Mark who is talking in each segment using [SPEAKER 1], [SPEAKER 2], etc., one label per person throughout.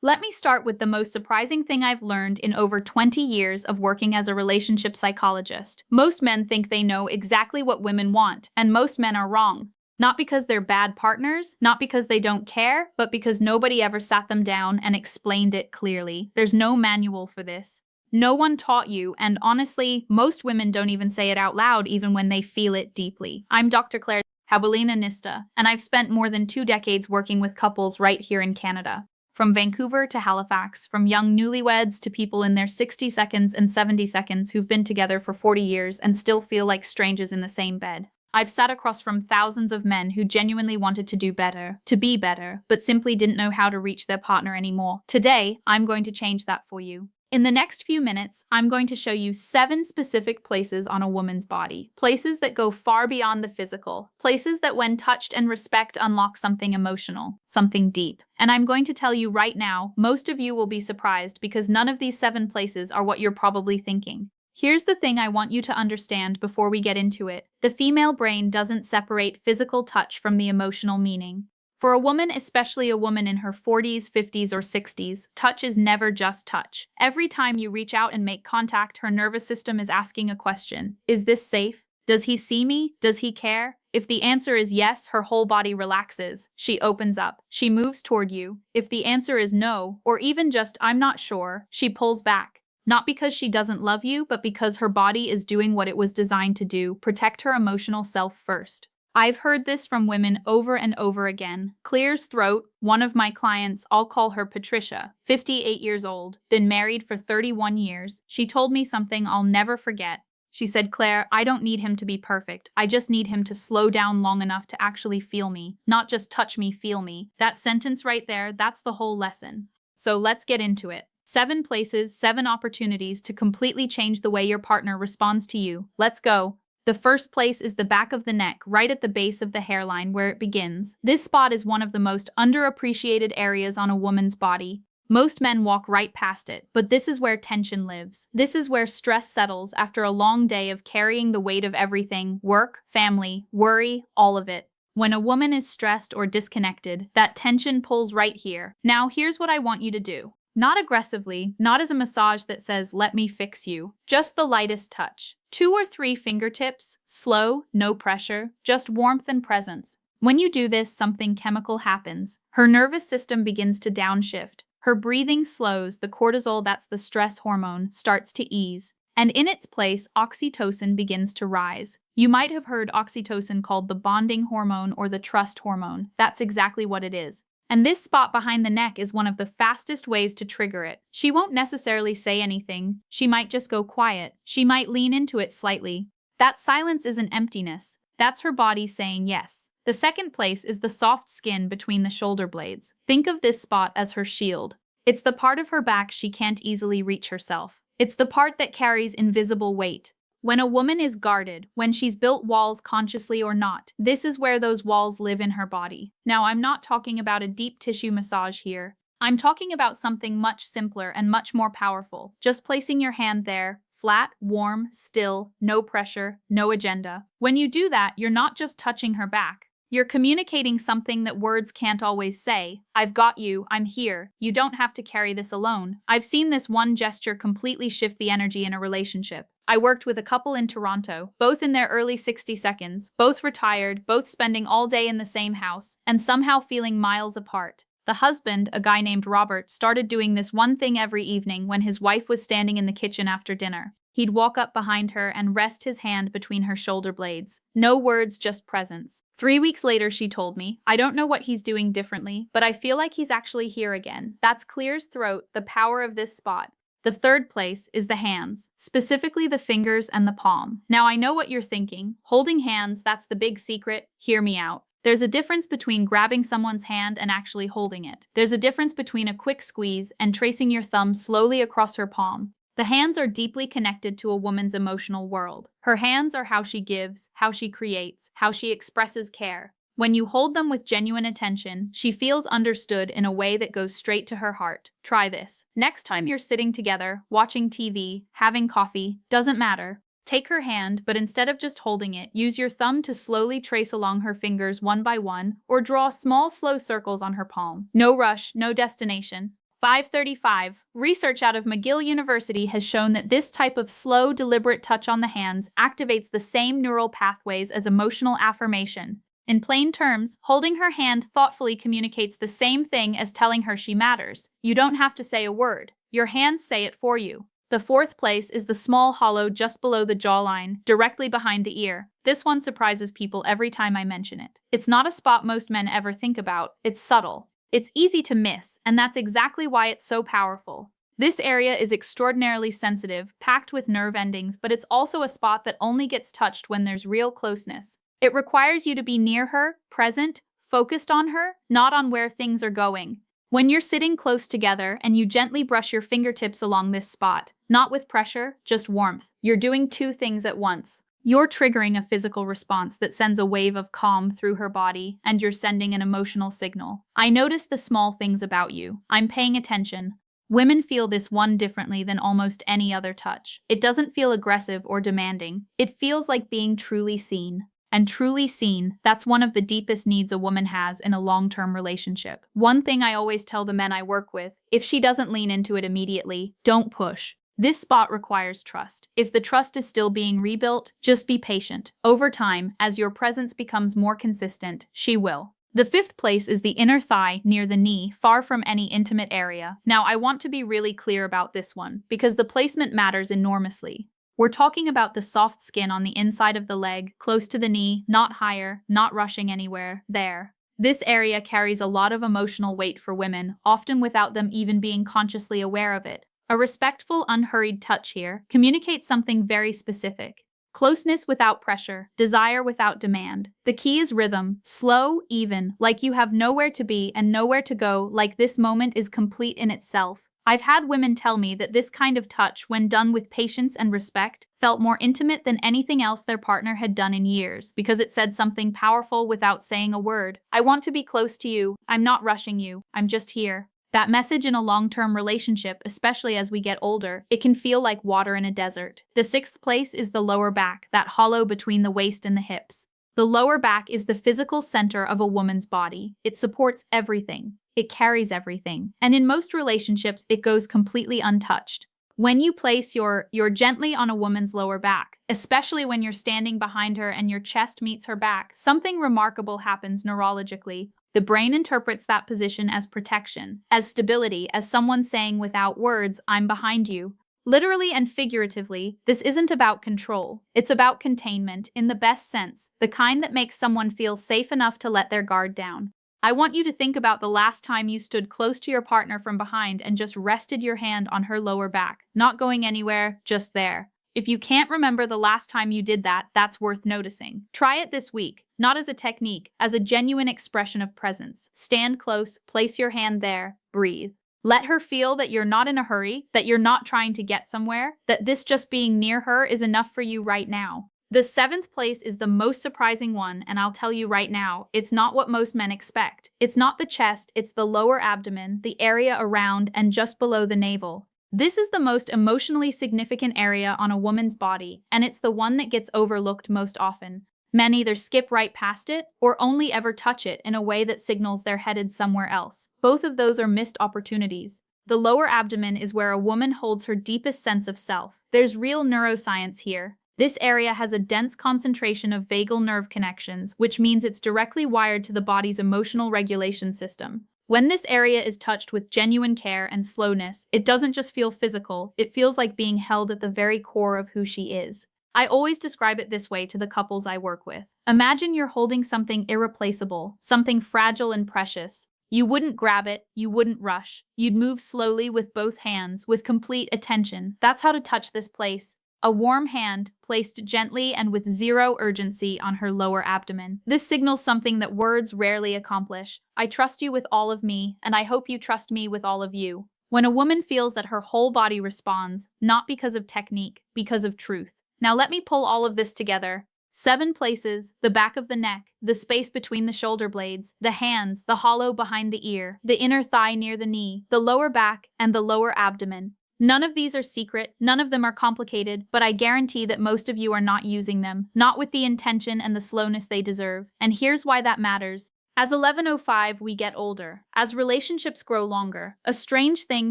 [SPEAKER 1] Let me start with the most surprising thing I've learned in over 20 years of working as a relationship psychologist. Most men think they know exactly what women want, and most men are wrong. Not because they're bad partners, not because they don't care, but because nobody ever sat them down and explained it clearly. There's no manual for this. No one taught you, and honestly, most women don't even say it out loud even when they feel it deeply. I'm Dr. Claire Habalina Nista, and I've spent more than 2 decades working with couples right here in Canada. From Vancouver to Halifax, from young newlyweds to people in their 60 seconds and 70 seconds who've been together for 40 years and still feel like strangers in the same bed. I've sat across from thousands of men who genuinely wanted to do better, to be better, but simply didn't know how to reach their partner anymore. Today, I'm going to change that for you. In the next few minutes, I'm going to show you 7 specific places on a woman's body. Places that go far beyond the physical. Places that when touched and respect unlock something emotional, something deep. And I'm going to tell you right now, most of you will be surprised because none of these 7 places are what you're probably thinking. Here's the thing I want you to understand before we get into it. The female brain doesn't separate physical touch from the emotional meaning. For a woman, especially a woman in her 40s, 50s, or 60s, touch is never just touch. Every time you reach out and make contact, her nervous system is asking a question. Is this safe? Does he see me? Does he care? If the answer is yes, her whole body relaxes. She opens up. She moves toward you. If the answer is no, or even just I'm not sure, she pulls back. Not because she doesn't love you, but because her body is doing what it was designed to do, protect her emotional self first. I've heard this from women over and over again. Clears throat, one of my clients, I'll call her Patricia, 58 years old, been married for 31 years. She told me something I'll never forget. She said, Claire, I don't need him to be perfect. I just need him to slow down long enough to actually feel me, not just touch me, feel me. That sentence right there, that's the whole lesson. So let's get into it. 7 places, 7 opportunities to completely change the way your partner responds to you. Let's go. The first place is the back of the neck, right at the base of the hairline where it begins. This spot is one of the most underappreciated areas on a woman's body. Most men walk right past it, but this is where tension lives. This is where stress settles after a long day of carrying the weight of everything: work, family, worry, all of it. When a woman is stressed or disconnected, that tension pulls right here. Now, here's what I want you to do. Not aggressively, not as a massage that says, let me fix you. Just the lightest touch. 2 or 3 fingertips, slow, no pressure, just warmth and presence. When you do this, something chemical happens. Her nervous system begins to downshift. Her breathing slows, the cortisol, that's the stress hormone, starts to ease. And in its place, oxytocin begins to rise. You might have heard oxytocin called the bonding hormone or the trust hormone. That's exactly what it is. And this spot behind the neck is one of the fastest ways to trigger it. She won't necessarily say anything. She might just go quiet. She might lean into it slightly. That silence isn't emptiness. That's her body saying yes. The second place is the soft skin between the shoulder blades. Think of this spot as her shield. It's the part of her back she can't easily reach herself. It's the part that carries invisible weight. When a woman is guarded, when she's built walls consciously or not, this is where those walls live in her body. Now, I'm not talking about a deep tissue massage here. I'm talking about something much simpler and much more powerful. Just placing your hand there, flat, warm, still, no pressure, no agenda. When you do that, you're not just touching her back. You're communicating something that words can't always say. I've got you, I'm here. You don't have to carry this alone. I've seen this one gesture completely shift the energy in a relationship. I worked with a couple in Toronto, both in their early 60 seconds, both retired, both spending all day in the same house, and somehow feeling miles apart. The husband, a guy named Robert, started doing this one thing every evening when his wife was standing in the kitchen after dinner. He'd walk up behind her and rest his hand between her shoulder blades. No words, just presence. 3 weeks later, she told me, I don't know what he's doing differently, but I feel like he's actually here again. That's Clear's throat, the power of this spot. The third place is the hands, specifically the fingers and the palm. Now, I know what you're thinking. Holding hands, that's the big secret. Hear me out. There's a difference between grabbing someone's hand and actually holding it. There's a difference between a quick squeeze and tracing your thumb slowly across her palm. The hands are deeply connected to a woman's emotional world. Her hands are how she gives, how she creates, how she expresses care. When you hold them with genuine attention, she feels understood in a way that goes straight to her heart. Try this. Next time you're sitting together, watching TV, having coffee, doesn't matter. Take her hand, but instead of just holding it, use your thumb to slowly trace along her fingers one by one, or draw small, slow circles on her palm. No rush, no destination. 535. Research out of McGill University has shown that this type of slow, deliberate touch on the hands activates the same neural pathways as emotional affirmation. In plain terms, holding her hand thoughtfully communicates the same thing as telling her she matters. You don't have to say a word. Your hands say it for you. The fourth place is the small hollow just below the jawline, directly behind the ear. This one surprises people every time I mention it. It's not a spot most men ever think about. It's subtle. It's easy to miss, and that's exactly why it's so powerful. This area is extraordinarily sensitive, packed with nerve endings, but it's also a spot that only gets touched when there's real closeness. It requires you to be near her, present, focused on her, not on where things are going. When you're sitting close together and you gently brush your fingertips along this spot, not with pressure, just warmth, you're doing two things at once. You're triggering a physical response that sends a wave of calm through her body, and you're sending an emotional signal. I notice the small things about you. I'm paying attention. Women feel this one differently than almost any other touch. It doesn't feel aggressive or demanding. It feels like being truly seen. And truly seen, that's one of the deepest needs a woman has in a long-term relationship. One thing I always tell the men I work with, if she doesn't lean into it immediately, don't push. This spot requires trust. If the trust is still being rebuilt, just be patient. Over time, as your presence becomes more consistent, she will. The fifth place is the inner thigh near the knee, far from any intimate area. Now, I want to be really clear about this one, because the placement matters enormously. We're talking about the soft skin on the inside of the leg, close to the knee, not higher, not rushing anywhere, there. This area carries a lot of emotional weight for women, often without them even being consciously aware of it. A respectful, unhurried touch here communicates something very specific. Closeness without pressure, desire without demand. The key is rhythm, slow, even, like you have nowhere to be and nowhere to go, like this moment is complete in itself. I've had women tell me that this kind of touch, when done with patience and respect, felt more intimate than anything else their partner had done in years, because it said something powerful without saying a word. I want to be close to you. I'm not rushing you. I'm just here. That message in a long-term relationship, especially as we get older, it can feel like water in a desert. The sixth place is the lower back, that hollow between the waist and the hips. The lower back is the physical center of a woman's body. It supports everything. It carries everything. And in most relationships, it goes completely untouched. When you place your gently on a woman's lower back, especially when you're standing behind her and your chest meets her back, something remarkable happens neurologically. The brain interprets that position as protection, as stability, as someone saying without words, I'm behind you. Literally and figuratively, this isn't about control. It's about containment, in the best sense, the kind that makes someone feel safe enough to let their guard down. I want you to think about the last time you stood close to your partner from behind and just rested your hand on her lower back, not going anywhere, just there. If you can't remember the last time you did that, that's worth noticing. Try it this week, not as a technique, as a genuine expression of presence. Stand close, place your hand there, breathe. Let her feel that you're not in a hurry, that you're not trying to get somewhere, that this just being near her is enough for you right now. The seventh place is the most surprising one, and I'll tell you right now, it's not what most men expect. It's not the chest, it's the lower abdomen, the area around and just below the navel. This is the most emotionally significant area on a woman's body, and it's the one that gets overlooked most often. Men either skip right past it or only ever touch it in a way that signals they're headed somewhere else. Both of those are missed opportunities. The lower abdomen is where a woman holds her deepest sense of self. There's real neuroscience here. This area has a dense concentration of vagal nerve connections, which means it's directly wired to the body's emotional regulation system. When this area is touched with genuine care and slowness, it doesn't just feel physical, it feels like being held at the very core of who she is. I always describe it this way to the couples I work with. Imagine you're holding something irreplaceable, something fragile and precious. You wouldn't grab it, you wouldn't rush. You'd move slowly with both hands, with complete attention. That's how to touch this place. A warm hand, placed gently and with zero urgency on her lower abdomen. This signals something that words rarely accomplish. I trust you with all of me, and I hope you trust me with all of you. When a woman feels that her whole body responds, not because of technique, because of truth. Now let me pull all of this together. 7 places: the back of the neck, the space between the shoulder blades, the hands, the hollow behind the ear, the inner thigh near the knee, the lower back, and the lower abdomen. None of these are secret, none of them are complicated, but I guarantee that most of you are not using them, not with the intention and the slowness they deserve. And here's why that matters. As 11:05, we get older. As relationships grow longer, a strange thing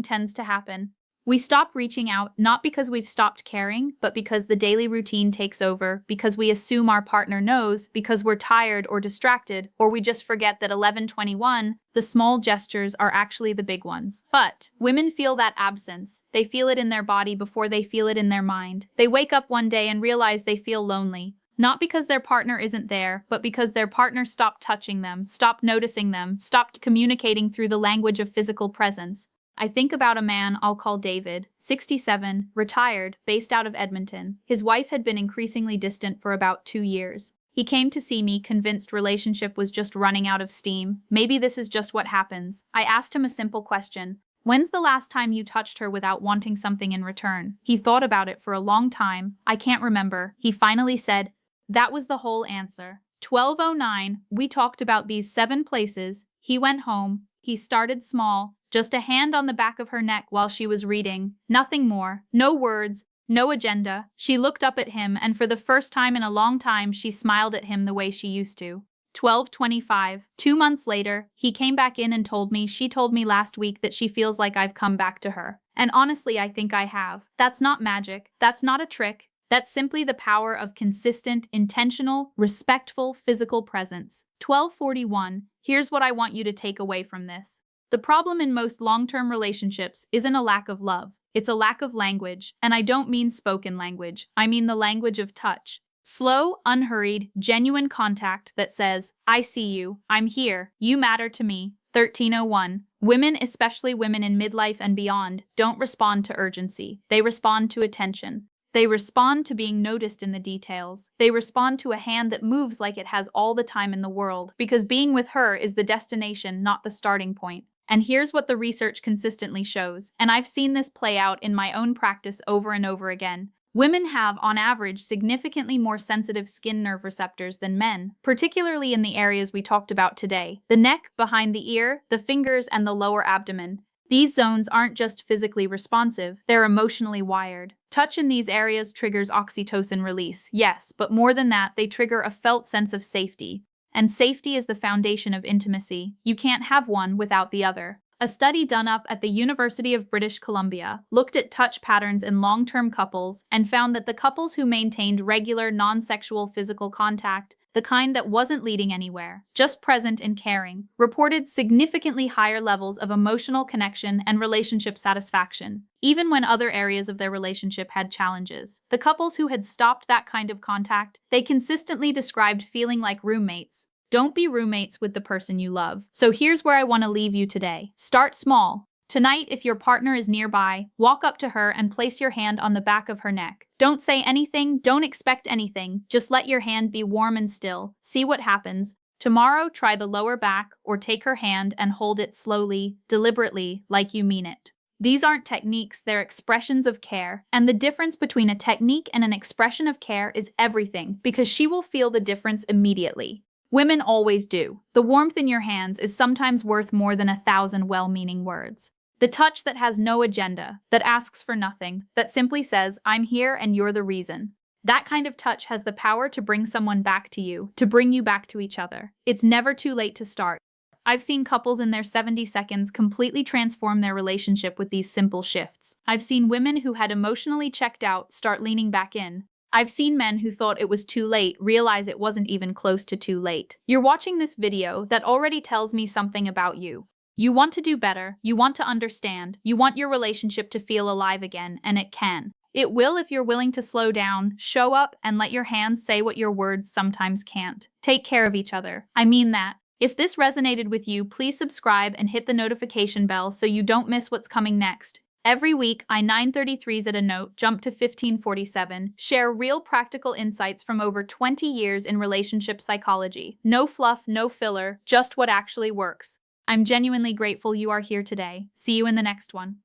[SPEAKER 1] tends to happen. We stop reaching out not because we've stopped caring, but because the daily routine takes over, because we assume our partner knows, because we're tired or distracted, or we just forget that 11:21, the small gestures are actually the big ones. But women feel that absence. They feel it in their body before they feel it in their mind. They wake up one day and realize they feel lonely. Not because their partner isn't there, but because their partner stopped touching them, stopped noticing them, stopped communicating through the language of physical presence. I think about a man I'll call David, 67, retired, based out of Edmonton. His wife had been increasingly distant for about 2 years. He came to see me, convinced relationship was just running out of steam. Maybe this is just what happens. I asked him a simple question. When's the last time you touched her without wanting something in return? He thought about it for a long time. I can't remember. He finally said, that was the whole answer. 12:09, we talked about these 7 places. He went home. He started small, just a hand on the back of her neck while she was reading. Nothing more. No words. No agenda. She looked up at him, and for the first time in a long time, she smiled at him the way she used to. 12:25. 2 months later, he came back in and told me she told me last week that she feels like I've come back to her. And honestly, I think I have. That's not magic. That's not a trick. That's simply the power of consistent, intentional, respectful physical presence. 12:41. Here's what I want you to take away from this. The problem in most long-term relationships isn't a lack of love. It's a lack of language. And I don't mean spoken language. I mean the language of touch. Slow, unhurried, genuine contact that says, I see you, I'm here, you matter to me. 13:01. Women, especially women in midlife and beyond, don't respond to urgency. They respond to attention. They respond to being noticed in the details. They respond to a hand that moves like it has all the time in the world, because being with her is the destination, not the starting point. And here's what the research consistently shows, and I've seen this play out in my own practice over and over again. Women have, on average, significantly more sensitive skin nerve receptors than men, particularly in the areas we talked about today: the neck, behind the ear, the fingers, and the lower abdomen. These zones aren't just physically responsive, they're emotionally wired. Touch in these areas triggers oxytocin release, yes, but more than that, they trigger a felt sense of safety. And safety is the foundation of intimacy. You can't have one without the other. A study done up at the University of British Columbia looked at touch patterns in long-term couples and found that the couples who maintained regular, non-sexual physical contact, the kind that wasn't leading anywhere, just present and caring, reported significantly higher levels of emotional connection and relationship satisfaction, even when other areas of their relationship had challenges. The couples who had stopped that kind of contact, they consistently described feeling like roommates. Don't be roommates with the person you love. So here's where I want to leave you today. Start small. Tonight, if your partner is nearby, walk up to her and place your hand on the back of her neck. Don't say anything, don't expect anything, just let your hand be warm and still. See what happens. Tomorrow, try the lower back, or take her hand and hold it slowly, deliberately, like you mean it. These aren't techniques, they're expressions of care. And the difference between a technique and an expression of care is everything, because she will feel the difference immediately. Women always do. The warmth in your hands is sometimes worth more than 1,000 well-meaning words. The touch that has no agenda, that asks for nothing, that simply says, I'm here and you're the reason. That kind of touch has the power to bring someone back to you, to bring you back to each other. It's never too late to start. I've seen couples in their 70 seconds completely transform their relationship with these simple shifts. I've seen women who had emotionally checked out start leaning back in. I've seen men who thought it was too late realize it wasn't even close to too late. You're watching this video that already tells me something about you. You want to do better, you want to understand, you want your relationship to feel alive again, and it can. It will if you're willing to slow down, show up, and let your hands say what your words sometimes can't. Take care of each other. I mean that. If this resonated with you, please subscribe and hit the notification bell so you don't miss what's coming next. Every week, I 933s at a note, jump to 1547, share real practical insights from over 20 years in relationship psychology. No fluff, no filler, just what actually works. I'm genuinely grateful you are here today. See you in the next one.